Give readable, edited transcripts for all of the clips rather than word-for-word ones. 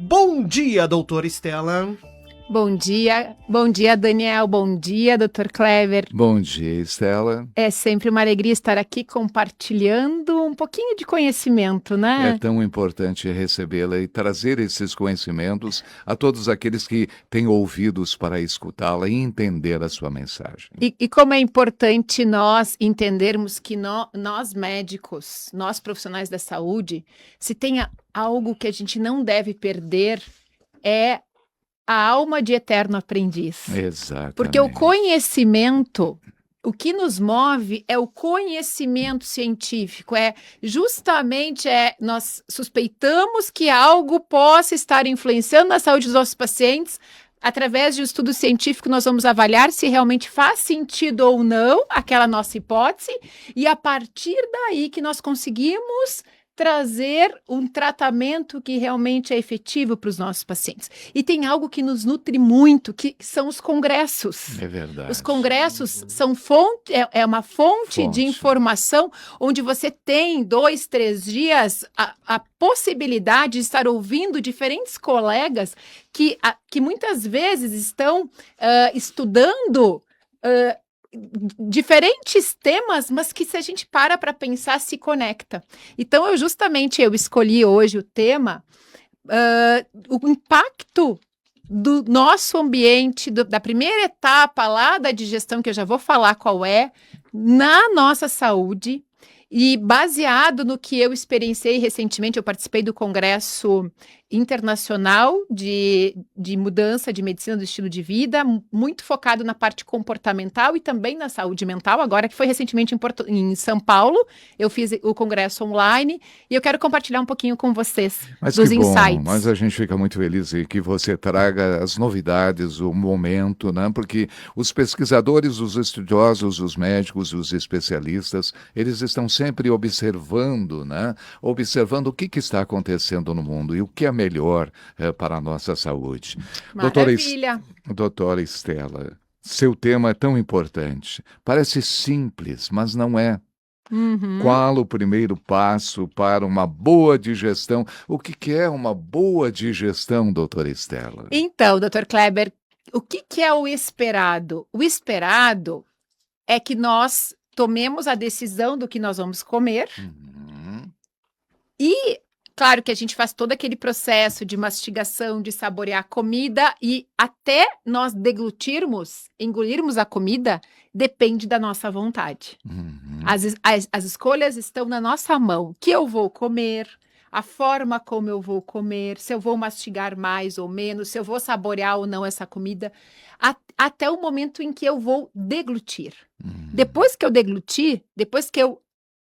Bom dia, doutora Estela. Bom dia, Daniel. Bom dia, Dr. Kleber. Bom dia, Estela. É sempre uma alegria estar aqui compartilhando um pouquinho de conhecimento, né? É tão importante recebê-la e trazer esses conhecimentos a todos aqueles que têm ouvidos para escutá-la e entender a sua mensagem. E como é importante nós entendermos que nós médicos, nós profissionais da saúde, se tem algo que a gente não deve perder, é a alma de eterno aprendiz. Exatamente. Porque o conhecimento, o que nos move é o conhecimento científico, nós suspeitamos que algo possa estar influenciando na saúde dos nossos pacientes. Através de um estudo científico, nós vamos avaliar se realmente faz sentido ou não aquela nossa hipótese, e a partir daí que nós conseguimos trazer um tratamento que realmente é efetivo para os nossos pacientes. E tem algo que nos nutre muito, que são os congressos. É verdade. Os congressos são uma fonte de informação onde você tem 2, 3 dias a possibilidade de estar ouvindo diferentes colegas que muitas vezes estão estudando diferentes temas, mas que se a gente para pensar, se conecta. Então, eu escolhi hoje o tema, o impacto do nosso ambiente, da primeira etapa lá da digestão, que eu já vou falar qual é, na nossa saúde. E baseado no que eu experienciei recentemente, eu participei do Congresso Internacional de Mudança de Medicina do Estilo de Vida, muito focado na parte comportamental e também na saúde mental, agora que foi recentemente em São Paulo. Eu fiz o congresso online e eu quero compartilhar um pouquinho com vocês dos insights. Mas a gente fica muito feliz que você traga as novidades, o momento, né? Porque os pesquisadores, os estudiosos, os médicos, os especialistas, eles estão sempre observando, né? Observando o que está acontecendo no mundo e o que é melhor para a nossa saúde. Maravilha! Doutora Estela, seu tema é tão importante. Parece simples, mas não é. Uhum. Qual o primeiro passo para uma boa digestão? O que é uma boa digestão, doutora Estela? Então, doutor Kleber, o que é o esperado? O esperado é que nós tomemos a decisão do que nós vamos comer. E, claro que a gente faz todo aquele processo de mastigação, de saborear a comida, e até nós engolirmos a comida, depende da nossa vontade. As escolhas estão na nossa mão. O que eu vou comer, a forma como eu vou comer, se eu vou mastigar mais ou menos, se eu vou saborear ou não essa comida, até o momento em que eu vou deglutir. Depois que eu deglutir, depois que eu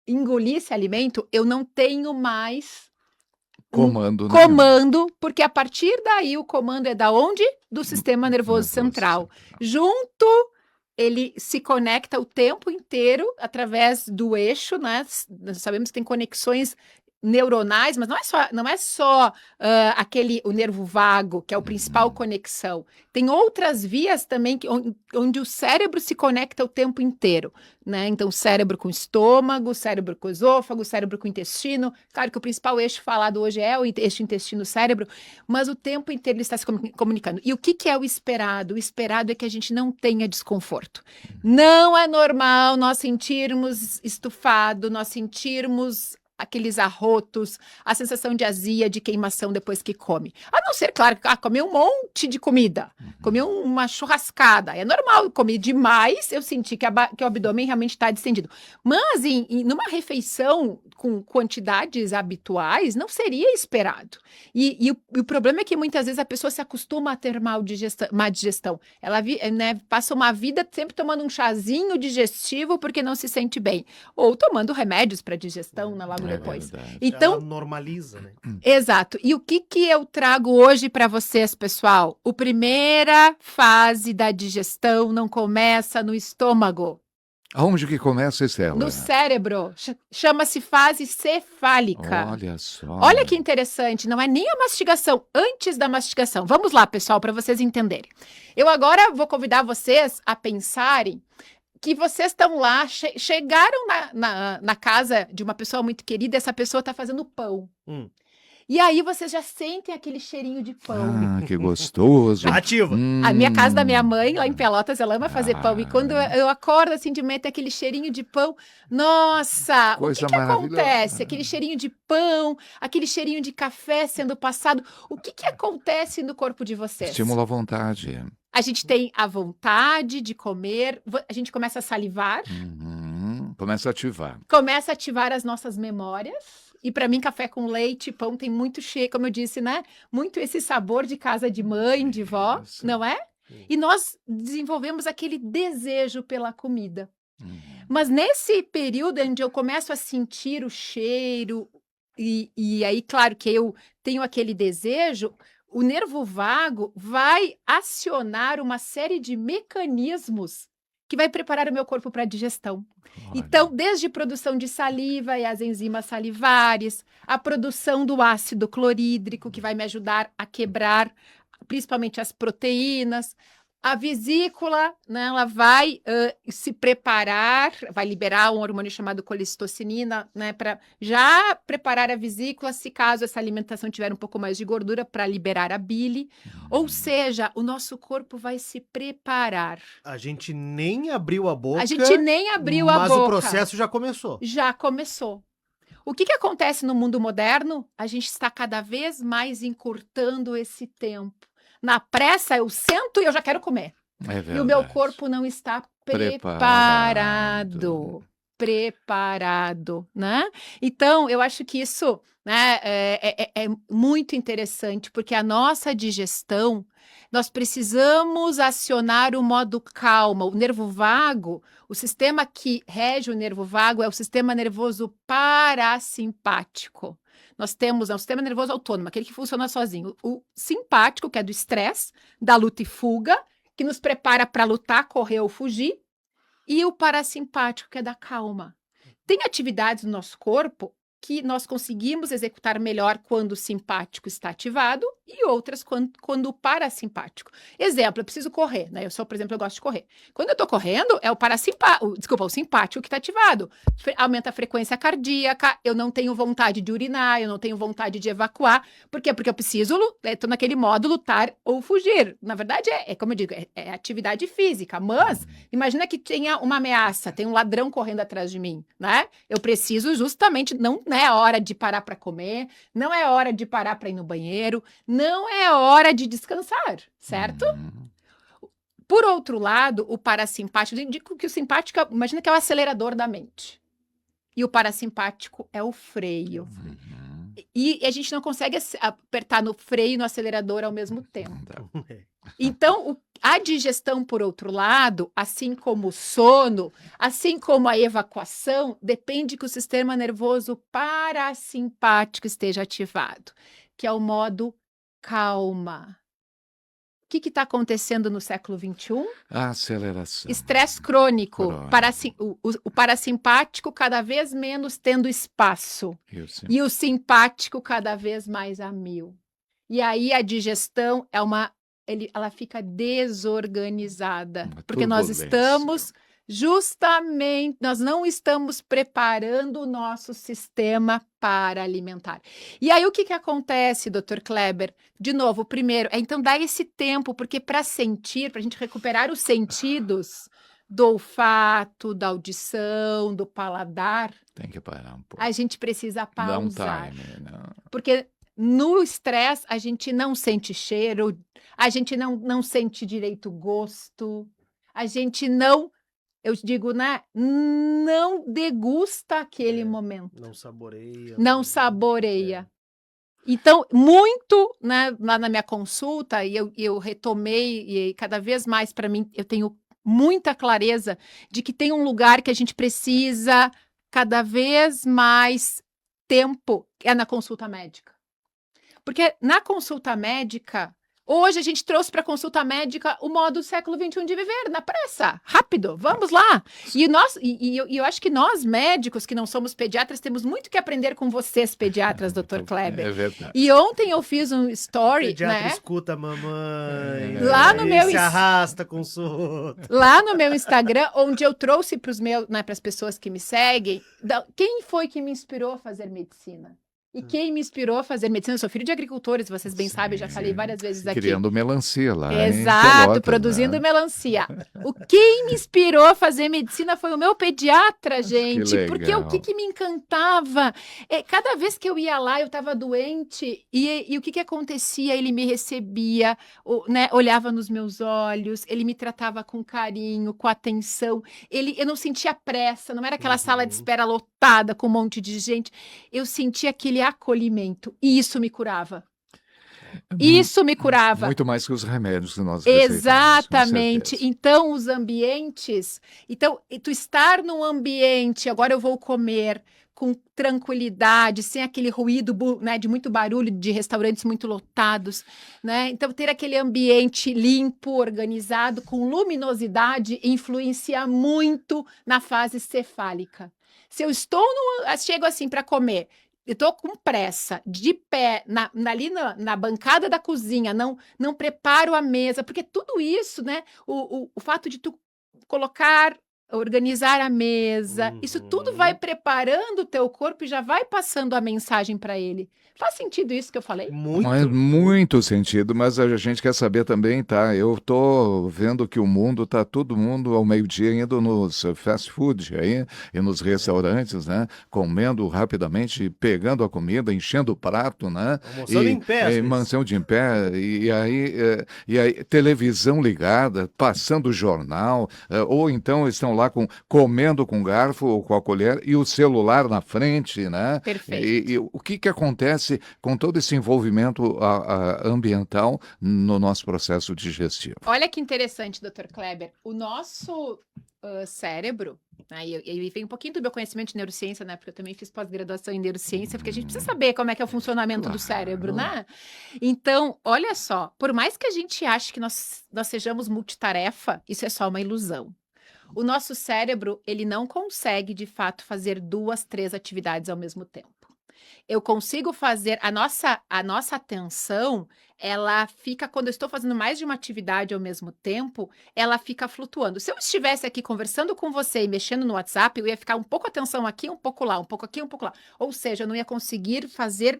engolir esse alimento, eu não tenho mais comando, porque a partir daí o comando é da onde? Do sistema nervoso central. Junto, ele se conecta o tempo inteiro através do eixo, né? Nós sabemos que tem conexões neuronais, mas não é só o nervo vago, que é o principal conexão. Tem outras vias também onde o cérebro se conecta o tempo inteiro, né? Então, cérebro com estômago, cérebro com esôfago, cérebro com intestino. Claro que o principal eixo falado hoje é o eixo intestino-cérebro, mas o tempo inteiro ele está se comunicando. E o que é o esperado? O esperado é que a gente não tenha desconforto. Não é normal nós sentirmos estufado, nós sentirmos aqueles arrotos, a sensação de azia, de queimação depois que come. A não ser, claro, que comeu um monte de comida, comeu uma churrascada. É normal, comer demais, eu senti que o abdômen realmente está distendido. Mas numa refeição com quantidades habituais, não seria esperado. E o problema é que muitas vezes a pessoa se acostuma a ter má digestão. Ela passa uma vida sempre tomando um chazinho digestivo porque não se sente bem. Ou tomando remédios para digestão logo depois. Então, ela normaliza, né? Exato. E o que eu trago hoje para vocês, pessoal? A primeira fase da digestão não começa no estômago. Aonde que começa, Estela? No cérebro. Chama-se fase cefálica. Olha só. Olha que interessante. Não é nem a mastigação, antes da mastigação. Vamos lá, pessoal, para vocês entenderem. Eu agora vou convidar vocês a pensarem que vocês estão lá, chegaram na casa de uma pessoa muito querida, essa pessoa está fazendo pão. E aí vocês já sentem aquele cheirinho de pão. Ah, que gostoso. Ativa. A minha casa da minha mãe, lá em Pelotas, ela ama fazer pão. E quando Ah. eu acordo assim de manhã, tem aquele cheirinho de pão. Nossa, Coisa o que maravilhosa. acontece? Aquele cheirinho de pão, aquele cheirinho de café sendo passado. O que acontece no corpo de vocês? Estimula a vontade. A gente tem a vontade de comer, a gente começa a salivar, Começa a ativar. começa a ativar as nossas memórias. E para mim, café com leite, pão tem muito cheio, como eu disse, né? Muito esse sabor de casa de mãe, de vó, Isso. não é? E nós desenvolvemos aquele desejo pela comida. Hum. Mas nesse período onde eu começo a sentir o cheiro, e aí, claro que eu tenho aquele desejo, o nervo vago vai acionar uma série de mecanismos que vai preparar o meu corpo para a digestão. Olha. Então, desde produção de saliva e as enzimas salivares, a produção do ácido clorídrico, que vai me ajudar a quebrar principalmente as proteínas. A vesícula, né, ela vai se preparar, vai liberar um hormônio chamado colecistocinina, né, para já preparar a vesícula, se caso essa alimentação tiver um pouco mais de gordura, para liberar a bile. Ou seja, o nosso corpo vai se preparar. A gente nem abriu a boca. A gente nem abriu a mas boca. o processo já começou. Já começou. O que acontece no mundo moderno? A gente está cada vez mais encurtando esse tempo. Na pressa, eu sento e eu já quero comer. É verdade. E o meu corpo não está preparado, né? Então, eu acho que isso, né, é muito interessante, porque a nossa digestão, nós precisamos acionar o modo calma. O nervo vago, o sistema que rege o nervo vago é o sistema nervoso parasimpático. Nós temos o sistema nervoso autônomo, aquele que funciona sozinho. O simpático, que é do estresse, da luta e fuga, que nos prepara para lutar, correr ou fugir. E o parasimpático, que é da calma. Tem atividades no nosso corpo que nós conseguimos executar melhor quando o simpático está ativado e outras quando o parasimpático. Exemplo, eu preciso correr, né? Por exemplo, eu gosto de correr. Quando eu estou correndo, é o simpático que está ativado. Aumenta a frequência cardíaca, eu não tenho vontade de urinar, eu não tenho vontade de evacuar. Por quê? Porque eu preciso, estou naquele modo lutar ou fugir. Na verdade, como eu digo, é atividade física. Mas, imagina que tenha uma ameaça, tem um ladrão correndo atrás de mim, né? Eu preciso justamente, não é hora de parar para comer, não é hora de parar para ir no banheiro, não é hora de descansar, certo? Por outro lado, o parasimpático, eu indico que o simpático, imagina que é o acelerador da mente. E o parasimpático é o freio. E a gente não consegue apertar no freio e no acelerador ao mesmo tempo. Então, a digestão, por outro lado, assim como o sono, assim como a evacuação, depende que o sistema nervoso parasimpático esteja ativado, que é o modo calma. O que está acontecendo no século XXI? A aceleração. Estresse crônico. Crônico. O parasimpático cada vez menos tendo espaço. Isso. E o simpático cada vez mais a mil. E aí a digestão ela fica desorganizada. Uma Porque nós turbulência. nós não estamos preparando o nosso sistema para alimentar. E aí o que acontece, Dr. Kleber? De novo, primeiro, então dá esse tempo, porque para sentir, para a gente recuperar os sentidos do olfato, da audição, do paladar, Tem que parar um pouco. a gente precisa Dá um pausar. time. Não. Porque no estresse a gente não sente cheiro, a gente não sente direito gosto, a gente não, eu digo, né, não degusta aquele momento, Não saboreia. não saboreia. Então, muito, né, lá na minha consulta, e eu retomei, e cada vez mais para mim, eu tenho muita clareza de que tem um lugar que a gente precisa cada vez mais tempo, é na consulta médica. Porque na consulta médica, hoje a gente trouxe para a consulta médica o modo século XXI de viver, na pressa, rápido, vamos lá. E eu acho que nós médicos, que não somos pediatras, temos muito que aprender com vocês, pediatras, Dr. Kleber. É verdade. E ontem eu fiz um story, Pediatra né? escuta a mamãe. Lá no meu se arrasta com consulta. Lá no meu Instagram, onde eu trouxe para as pessoas que me seguem, quem foi que me inspirou a fazer medicina? E quem me inspirou a fazer medicina? Eu sou filho de agricultores, vocês bem sabem, já falei várias vezes aqui. Criando melancia lá Exato, em Pelotas, produzindo né? melancia. Quem me inspirou a fazer medicina foi o meu pediatra, gente. Porque o legal. que me encantava? Cada vez que eu ia lá, eu estava doente, e o que acontecia? Ele me recebia, né, olhava nos meus olhos, ele me tratava com carinho, com atenção. Eu não sentia pressa, não era aquela sala de espera lotada com um monte de gente. Eu sentia aquele acolhimento, e isso me curava. Isso me curava. Muito mais que os remédios que nós receitamos, Exatamente. com certeza. Então, os ambientes. Então, tu estar num ambiente, agora eu vou comer com tranquilidade, sem aquele ruído, né, de muito barulho, de restaurantes muito lotados, né? Então, ter aquele ambiente limpo, organizado, com luminosidade, influencia muito na fase cefálica. Se eu estou chego assim para comer, eu estou com pressa, de pé, ali na bancada da cozinha, não preparo a mesa, porque tudo isso, né? O fato de tu organizar a mesa, isso tudo vai preparando o teu corpo e já vai passando a mensagem para ele. Faz sentido isso que eu falei? Faz muito sentido, mas a gente quer saber também, tá? Eu tô vendo que o mundo tá todo mundo ao meio-dia indo nos fast food aí, e nos restaurantes, né? Comendo rapidamente, pegando a comida, enchendo o prato, né? Almoçando em pé, às vezes. Mansão de em pé, e aí televisão ligada, passando jornal, ou então estão lá comendo com garfo ou com a colher e o celular na frente, né? Perfeito. E o que acontece com todo esse envolvimento ambiental no nosso processo digestivo? Olha que interessante, Dr. Kleber. O nosso cérebro, né, e vem um pouquinho do meu conhecimento de neurociência, né? Porque eu também fiz pós-graduação em neurociência, porque a gente precisa saber como é que é o funcionamento do cérebro, né? Então, olha só, por mais que a gente ache que nós sejamos multitarefa, isso é só uma ilusão. O nosso cérebro, ele não consegue, de fato, fazer 2, 3 atividades ao mesmo tempo. Eu consigo fazer, a nossa atenção, ela fica, quando eu estou fazendo mais de uma atividade ao mesmo tempo, ela fica flutuando. Se eu estivesse aqui conversando com você e mexendo no WhatsApp, eu ia ficar um pouco atenção aqui, um pouco lá, um pouco aqui, um pouco lá. Ou seja, eu não ia conseguir fazer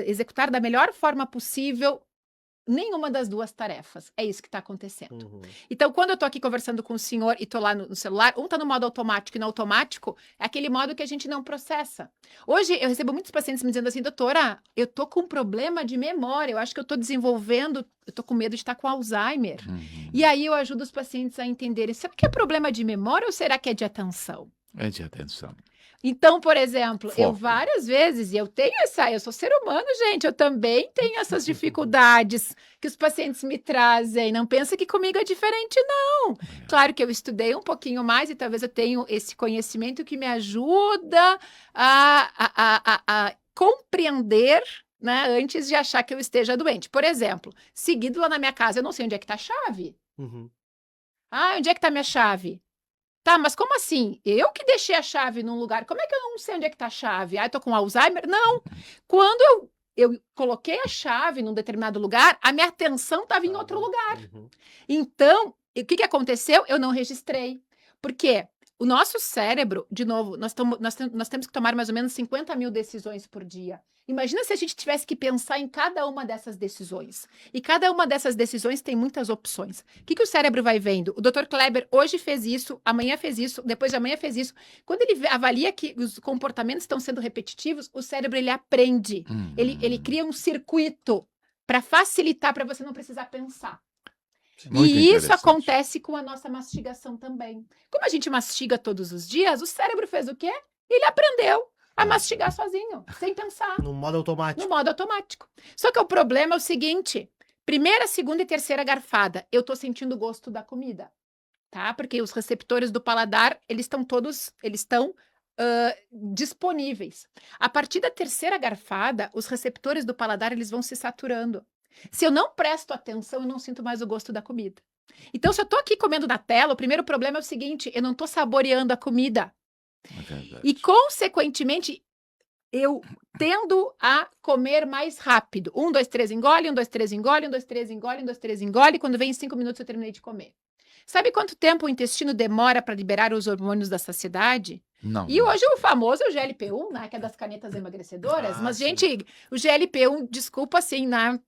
executar da melhor forma possível nenhuma das 2 tarefas. É isso que está acontecendo. Então, quando eu estou aqui conversando com o senhor e estou lá no celular, um está no modo automático e no automático é aquele modo que a gente não processa. Hoje, eu recebo muitos pacientes me dizendo assim, doutora, eu estou com problema de memória, eu acho que eu estou desenvolvendo, eu estou com medo de estar com Alzheimer. E aí eu ajudo os pacientes a entenderem, será que é problema de memória ou será que é de atenção? É de atenção. Então, por exemplo, Foco. eu várias vezes, e eu sou ser humano, gente, eu também tenho essas dificuldades que os pacientes me trazem. Não pensa que comigo é diferente, não. Claro que eu estudei um pouquinho mais e talvez eu tenha esse conhecimento que me ajuda a compreender, né, antes de achar que eu esteja doente. Por exemplo, seguido lá na minha casa, eu não sei onde é que está a chave. Onde é que está a minha chave? Tá, mas como assim? Eu que deixei a chave num lugar, como é que eu não sei onde é que tá a chave? Eu tô com Alzheimer? Não. Quando eu coloquei a chave num determinado lugar, a minha atenção estava em outro lugar. Então, o que aconteceu? Eu não registrei. Por quê? O nosso cérebro, de novo, nós temos que tomar mais ou menos 50 mil decisões por dia. Imagina se a gente tivesse que pensar em cada uma dessas decisões. E cada uma dessas decisões tem muitas opções. O que o cérebro vai vendo? O Dr. Kleber hoje fez isso, amanhã fez isso, depois de amanhã fez isso. Quando ele avalia que os comportamentos estão sendo repetitivos, o cérebro ele aprende. Ele cria um circuito para facilitar, para você não precisar pensar. Muito e isso interessante. acontece com a nossa mastigação também. Como a gente mastiga todos os dias, o cérebro fez o quê? Ele aprendeu a mastigar sozinho, sem pensar. No modo automático. No modo automático. Só que o problema é o seguinte, primeira, segunda e terceira garfada, eu tô sentindo o gosto da comida, tá? Porque os receptores do paladar, eles estão disponíveis. A partir da terceira garfada, os receptores do paladar, eles vão se saturando. Se eu não presto atenção, eu não sinto mais o gosto da comida. Então, se eu tô aqui comendo na tela, o primeiro problema é o seguinte, eu não tô saboreando a comida. E, consequentemente, eu tendo a comer mais rápido. 1, 2, 3, engole, 1, 2, 3, engole, 1, 2, 3, engole, 1, 2, 3, engole. Quando vem em 5 minutos, eu terminei de comer. Sabe quanto tempo o intestino demora para liberar os hormônios da saciedade? Não. E hoje o famoso é o GLP-1, né, que é das canetas emagrecedoras. Ah, Mas, sim. gente, o GLP-1, desculpa assim, né?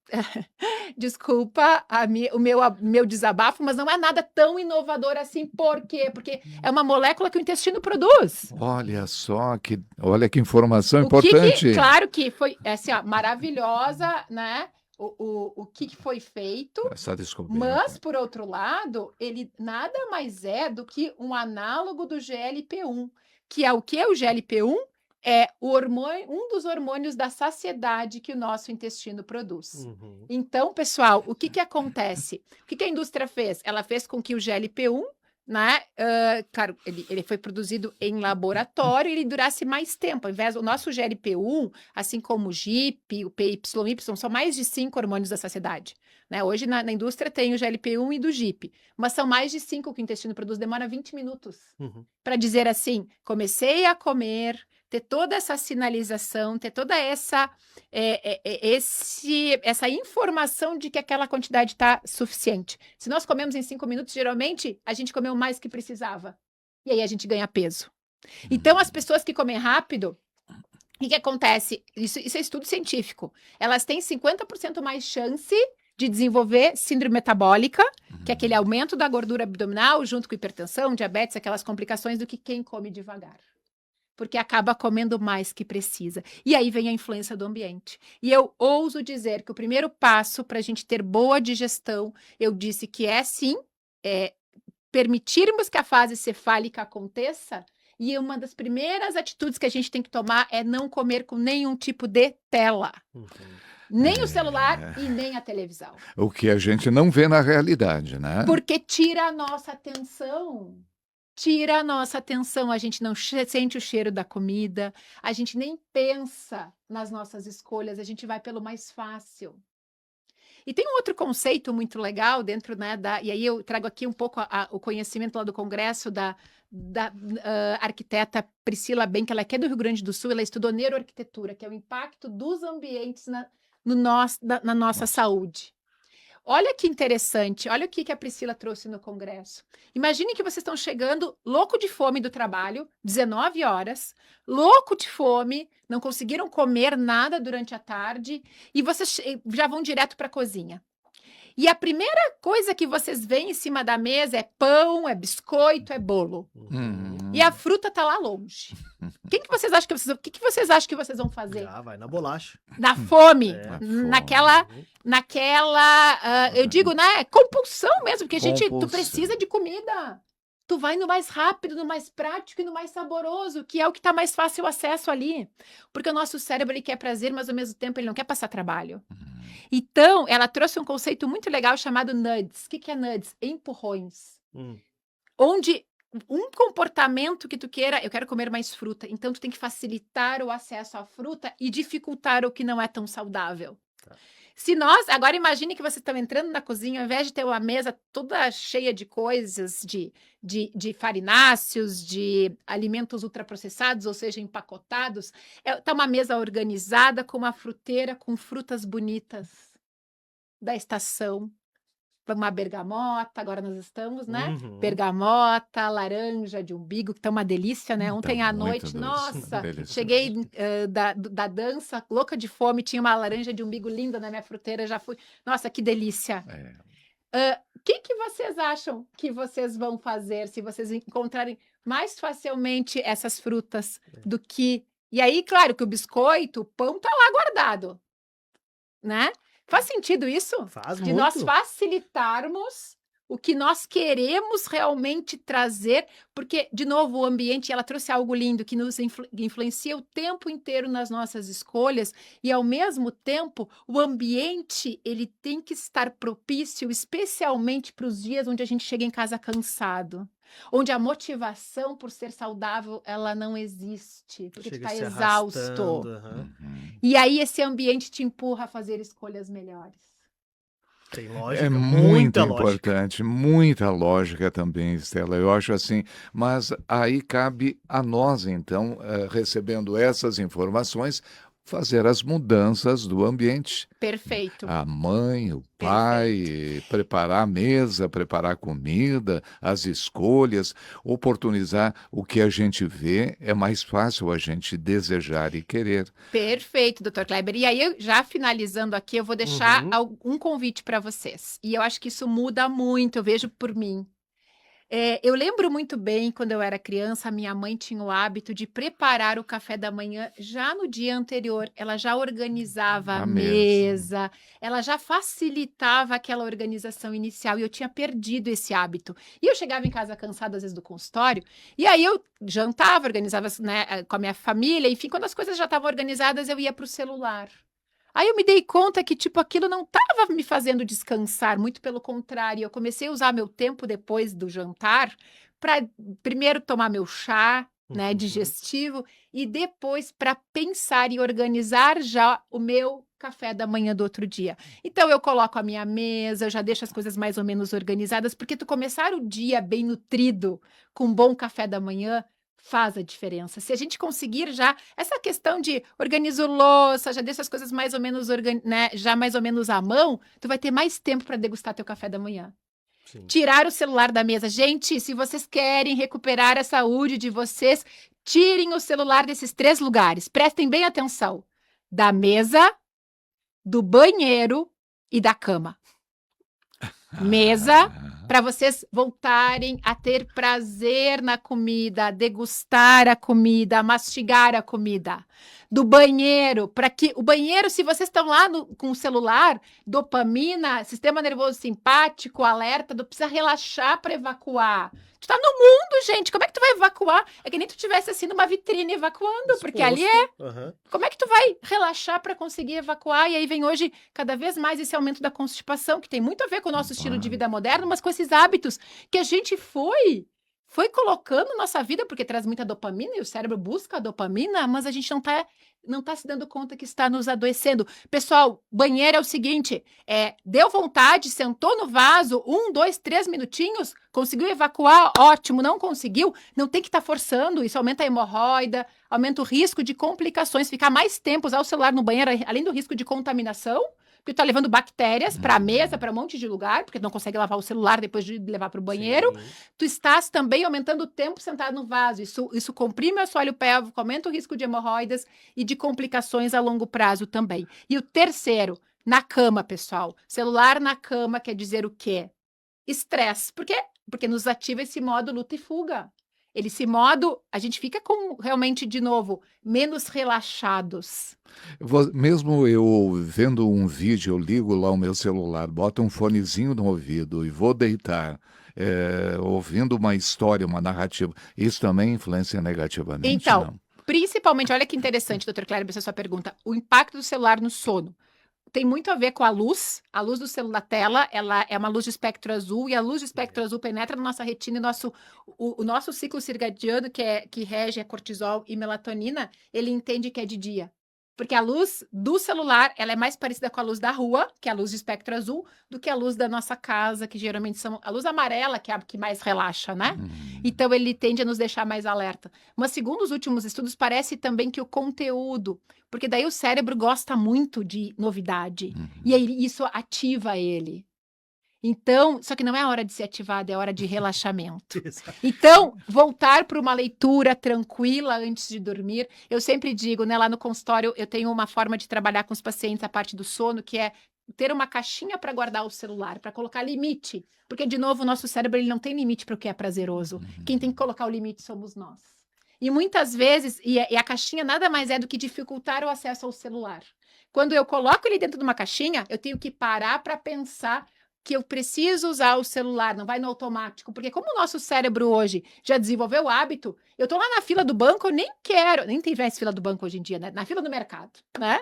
Desculpa o meu desabafo, mas não é nada tão inovador assim. Por quê? Porque é uma molécula que o intestino produz. Olha só, olha que informação O que importante. claro que foi assim, ó, maravilhosa, né? O que foi feito, Essa descoberta. mas, por outro lado, ele nada mais é do que um análogo do GLP-1, que é o que? O GLP-1 é o hormônio, um dos hormônios da saciedade que o nosso intestino produz. Uhum. Então, pessoal, o que acontece? O que a indústria fez? Ela fez com que o GLP-1, né? Claro, ele foi produzido em laboratório e ele durasse mais tempo. Ao invés do nosso GLP-1, assim como o GIP, o PYY, são mais de 5 hormônios da saciedade. Né? Hoje na indústria tem o GLP-1 e do GIP, mas são mais de 5 que o intestino produz, demora 20 minutos Uhum. para dizer assim: comecei a comer, ter toda essa sinalização, ter toda essa informação de que aquela quantidade está suficiente. Se nós comemos em 5 minutos, geralmente a gente comeu mais que precisava. E aí a gente ganha peso. Então, as pessoas que comem rápido, o que acontece? Isso é estudo científico. Elas têm 50% mais chance de desenvolver síndrome metabólica, que é aquele aumento da gordura abdominal, junto com hipertensão, diabetes, aquelas complicações, do que quem come devagar. Porque acaba comendo mais que precisa. E aí vem a influência do ambiente. E eu ouso dizer que o primeiro passo para a gente ter boa digestão, eu disse que é sim, permitirmos que a fase cefálica aconteça. E uma das primeiras atitudes que a gente tem que tomar é não comer com nenhum tipo de tela. Uhum. Nem o celular e nem a televisão. O que a gente não vê na realidade, né? Porque tira a nossa atenção. Tira a nossa atenção, a gente não sente o cheiro da comida, a gente nem pensa nas nossas escolhas, a gente vai pelo mais fácil. E tem um outro conceito muito legal dentro, né, e aí eu trago aqui um pouco o conhecimento lá do Congresso da arquiteta Priscila Benck, ela é do Rio Grande do Sul, ela estudou neuroarquitetura, que é o impacto dos ambientes na nossa saúde. Olha que interessante, olha o que a Priscila trouxe no Congresso. Imagine que vocês estão chegando louco de fome do trabalho, 19 horas, louco de fome, não conseguiram comer nada durante a tarde e vocês já vão direto para a cozinha. E a primeira coisa que vocês veem em cima da mesa é pão, é biscoito, é bolo. Uhum. E a fruta está lá longe. O que vocês acham que vocês acham que vocês vão fazer? Já vai na bolacha. Na fome, É. naquela, eu digo, né, compulsão mesmo, porque, gente, tu Compulsão. precisa de comida. Tu vai no mais rápido, no mais prático e no mais saboroso, que é o que está mais fácil acesso ali. Porque o nosso cérebro, ele quer prazer, mas ao mesmo tempo ele não quer passar trabalho. Então, ela trouxe um conceito muito legal chamado nudges. O que é nudges? Empurrões. Onde um comportamento que tu queira, eu quero comer mais fruta, então tu tem que facilitar o acesso à fruta e dificultar o que não é tão saudável. Tá. Se nós, agora imagine que vocês estão entrando na cozinha, ao invés de ter uma mesa toda cheia de coisas, de farináceos, de alimentos ultraprocessados, ou seja, empacotados, tá uma mesa organizada com uma fruteira com frutas bonitas da estação. Uma bergamota, agora nós estamos, né? Uhum. Bergamota, laranja de umbigo, que tá uma delícia, né? Ontem à muito noite, doce, nossa, delicioso. cheguei da dança, louca de fome, tinha uma laranja de umbigo linda na minha fruteira, já fui. Nossa, que delícia! O que vocês acham que vocês vão fazer se vocês encontrarem mais facilmente essas frutas do que... E aí, claro que o biscoito, o pão tá lá guardado, né? Faz sentido isso? Faz De muito. nós facilitarmos o que nós queremos realmente trazer, porque, de novo, o ambiente, ela trouxe algo lindo que nos influencia o tempo inteiro nas nossas escolhas e, ao mesmo tempo, o ambiente, ele tem que estar propício, especialmente para os dias onde a gente chega em casa cansado, onde a motivação por ser saudável, ela não existe, porque tu Chega está se exausto. arrastando, aham. E aí esse ambiente te empurra a fazer escolhas melhores. Tem lógica, É muito muita lógica. importante, muita lógica também, Estela. Eu acho assim, mas aí cabe a nós, então, recebendo essas informações, fazer as mudanças do ambiente. Perfeito. A mãe, o pai, preparar a mesa, preparar a comida, as escolhas, oportunizar o que a gente vê, é mais fácil a gente desejar e querer. Perfeito, doutor Kleber. E aí, já finalizando aqui, eu vou deixar Uhum. um convite para vocês. E eu acho que isso muda muito, eu vejo por mim. Eu lembro muito bem, quando eu era criança, a minha mãe tinha o hábito de preparar o café da manhã já no dia anterior. Ela já organizava a A mesa. mesa, ela já facilitava aquela organização inicial e eu tinha perdido esse hábito. E eu chegava em casa cansada, às vezes, do consultório, e aí eu jantava, organizava, né, com a minha família, enfim, quando as coisas já estavam organizadas, eu ia para o celular. Aí eu me dei conta que, tipo, aquilo não estava me fazendo descansar, muito pelo contrário. Eu comecei a usar meu tempo depois do jantar para primeiro tomar meu chá, né, Uhum. digestivo, e depois para pensar e organizar já o meu café da manhã do outro dia. Então eu coloco a minha mesa, eu já deixo as coisas mais ou menos organizadas, porque tu começar o dia bem nutrido, com um bom café da manhã, faz a diferença. Se a gente conseguir já essa questão de organizo louça, já deixa as coisas mais ou menos né, já mais ou menos à mão, tu vai ter mais tempo para degustar teu café da manhã. Sim. Tirar o celular da mesa. Gente, se vocês querem recuperar a saúde de vocês, tirem o celular desses 3 lugares. Prestem bem atenção. Da mesa, do banheiro e da cama. Mesa, para vocês voltarem a ter prazer na comida, a degustar a comida, a mastigar a comida. Do banheiro, para que o banheiro, se vocês estão lá com o celular, dopamina, sistema nervoso simpático, alerta, tu precisa relaxar para evacuar. Tu tá no mundo, gente, como é que tu vai evacuar? É que nem tu tivesse assim numa vitrine evacuando, porque ali é. Aham. Como é que tu vai relaxar para conseguir evacuar? E aí vem hoje cada vez mais esse aumento da constipação, que tem muito a ver com o nosso estilo de vida moderno, mas com esses hábitos que a gente foi colocando na nossa vida, porque traz muita dopamina e o cérebro busca a dopamina, mas a gente não tá se dando conta que está nos adoecendo. Pessoal, banheiro é o seguinte, deu vontade, sentou no vaso, 1, 2, 3 minutinhos, conseguiu evacuar, ótimo, não conseguiu, não tem que estar forçando, isso aumenta a hemorroida, aumenta o risco de complicações, ficar mais tempo, usar o celular no banheiro, além do risco de contaminação, porque tu tá levando bactérias para a mesa, para um monte de lugar, porque tu não consegue lavar o celular depois de levar para o banheiro. Sim. Tu estás também aumentando o tempo sentado no vaso. Isso comprime o assoalho pélvico, aumenta o risco de hemorroidas e de complicações a longo prazo também. E o terceiro, na cama, pessoal. Celular na cama quer dizer o quê? Estresse. Por quê? Porque nos ativa esse modo luta e fuga. Esse modo, a gente fica com realmente, de novo, menos relaxados. Mesmo eu vendo um vídeo, eu ligo lá o meu celular, boto um fonezinho no ouvido e vou deitar, ouvindo uma história, uma narrativa. Isso também influencia negativamente, Então, não? principalmente, olha que interessante, doutor Cléber, essa sua pergunta, o impacto do celular no sono. Tem muito a ver com a luz do celular, da tela, ela é uma luz de espectro azul, e a luz de espectro azul penetra na nossa retina e o nosso ciclo circadiano, que rege a cortisol e melatonina, ele entende que é de dia. Porque a luz do celular, ela é mais parecida com a luz da rua, que é a luz de espectro azul, do que a luz da nossa casa, que geralmente são a luz amarela, que é a que mais relaxa, né? Então, ele tende a nos deixar mais alerta. Mas, segundo os últimos estudos, parece também que o conteúdo, porque daí o cérebro gosta muito de novidade, e aí isso ativa ele. Então, só que não é a hora de ser ativado, é a hora de relaxamento. Exato. Então, voltar para uma leitura tranquila antes de dormir. Eu sempre digo, né, lá no consultório, eu tenho uma forma de trabalhar com os pacientes a parte do sono, que é ter uma caixinha para guardar o celular, para colocar limite. Porque, de novo, o nosso cérebro ele não tem limite para o que é prazeroso. Quem tem que colocar o limite somos nós. E muitas vezes, e a caixinha nada mais é do que dificultar o acesso ao celular. Quando eu coloco ele dentro de uma caixinha, eu tenho que parar para pensar que eu preciso usar o celular, não vai no automático, porque como o nosso cérebro hoje já desenvolveu o hábito, eu tô lá na fila do banco, eu nem quero, nem tem mais fila do banco hoje em dia, né? Na fila do mercado, né?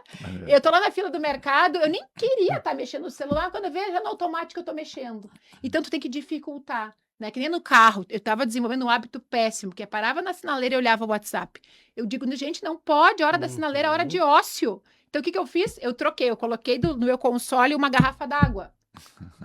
Eu tô lá na fila do mercado, eu nem queria estar mexendo no celular, quando eu vejo já no automático eu tô mexendo. Então tu tem que dificultar, né? Que nem no carro, eu tava desenvolvendo um hábito péssimo, que parava na sinaleira e olhava o WhatsApp. Eu digo, gente, não pode, a hora da sinaleira é hora de ócio. Então o que eu fiz? Eu troquei, eu coloquei no meu console uma garrafa d'água.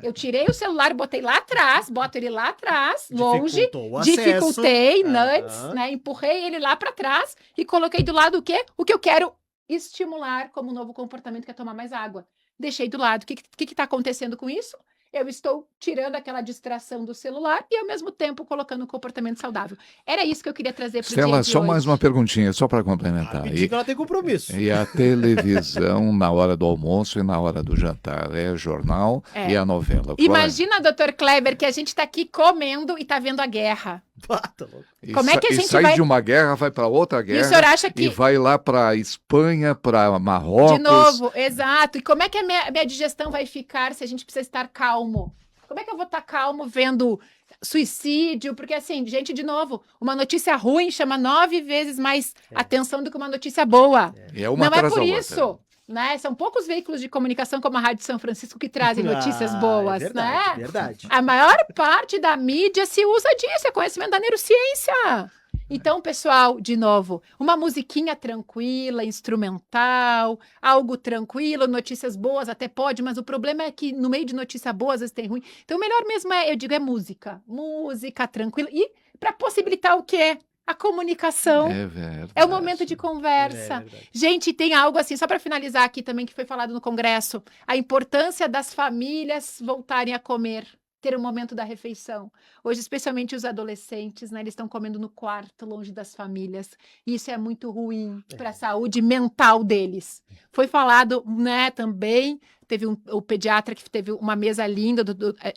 Eu tirei o celular e botei lá atrás, boto ele lá atrás, longe, Dificultou o acesso. dificultei, nuts, Aham. né? Empurrei ele lá para trás e coloquei do lado o quê? O que eu quero estimular como novo comportamento que é tomar mais água. Deixei do lado. O que está acontecendo com isso? Eu estou tirando aquela distração do celular e, ao mesmo tempo, colocando um comportamento saudável. Era isso que eu queria trazer para o dia Stella, de só mais hoje. uma perguntinha, só para complementar. Rapidinho que ela tem compromisso. E a televisão na hora do almoço e na hora do jantar? É jornal e a novela. Qual é? Imagina, Dr. Kleber, que a gente está aqui comendo e está vendo a guerra. Ah, tá louco. Como é que a E gente sai vai... de uma guerra, vai para outra E o guerra senhor acha e que... vai lá para Espanha, para Marrocos. De novo, exato. E como é que a minha digestão vai ficar se a gente precisa estar calmo? Como é que eu vou estar calmo vendo suicídio? Porque, assim, gente, de novo, uma notícia ruim chama 9 vezes mais atenção do que uma notícia boa. E é uma Não é atrás por da outra. isso, né? São poucos veículos de comunicação como a Rádio São Francisco que trazem notícias Ah, boas, é verdade, né? verdade. A maior parte da mídia se usa disso, é conhecimento da neurociência. Então, pessoal, de novo, uma musiquinha tranquila, instrumental, algo tranquilo, notícias boas até pode, mas o problema é que no meio de notícia boa, às vezes tem ruim. Então, o melhor mesmo eu digo, é música. Música tranquila. E para possibilitar o quê? A comunicação. É verdade. É o momento de É conversa. verdade. Gente, tem algo assim, só para finalizar aqui também, que foi falado no Congresso, a importância das famílias voltarem a comer, ter um momento da refeição. Hoje, especialmente os adolescentes, né, eles estão comendo no quarto, longe das famílias. E isso é muito ruim para a saúde mental deles. Foi falado, né, também, teve o pediatra que teve uma mesa linda,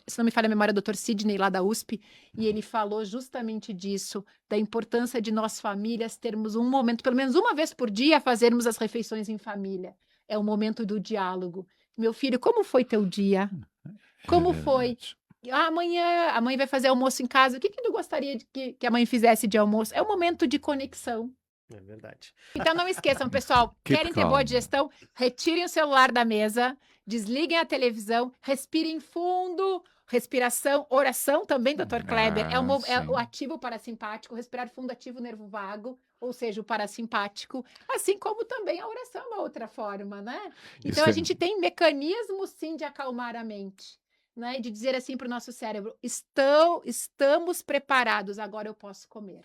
se não me falha a memória, o Dr. Sidney, lá da USP, e ele falou justamente disso, da importância de nós famílias termos um momento, pelo menos uma vez por dia, fazermos as refeições em família. É o momento do diálogo. Meu filho, como foi teu dia? Como foi? Amanhã a mãe vai fazer almoço em casa. O que tu gostaria de que a mãe fizesse de almoço? É um momento de conexão. É verdade. Então não esqueçam, pessoal, Keep querem ter boa calm. digestão? Retirem o celular da mesa, desliguem a televisão, respirem fundo, respiração, oração também, Dr. Kleber, é o sim. ativo parasimpático, respirar fundo ativa o nervo vago, ou seja, o parasimpático, assim como também a oração é uma outra forma, né? Então Isso a é- gente tem mecanismos sim de acalmar a mente. Né, e de dizer assim para o nosso cérebro, estamos preparados, agora eu posso comer.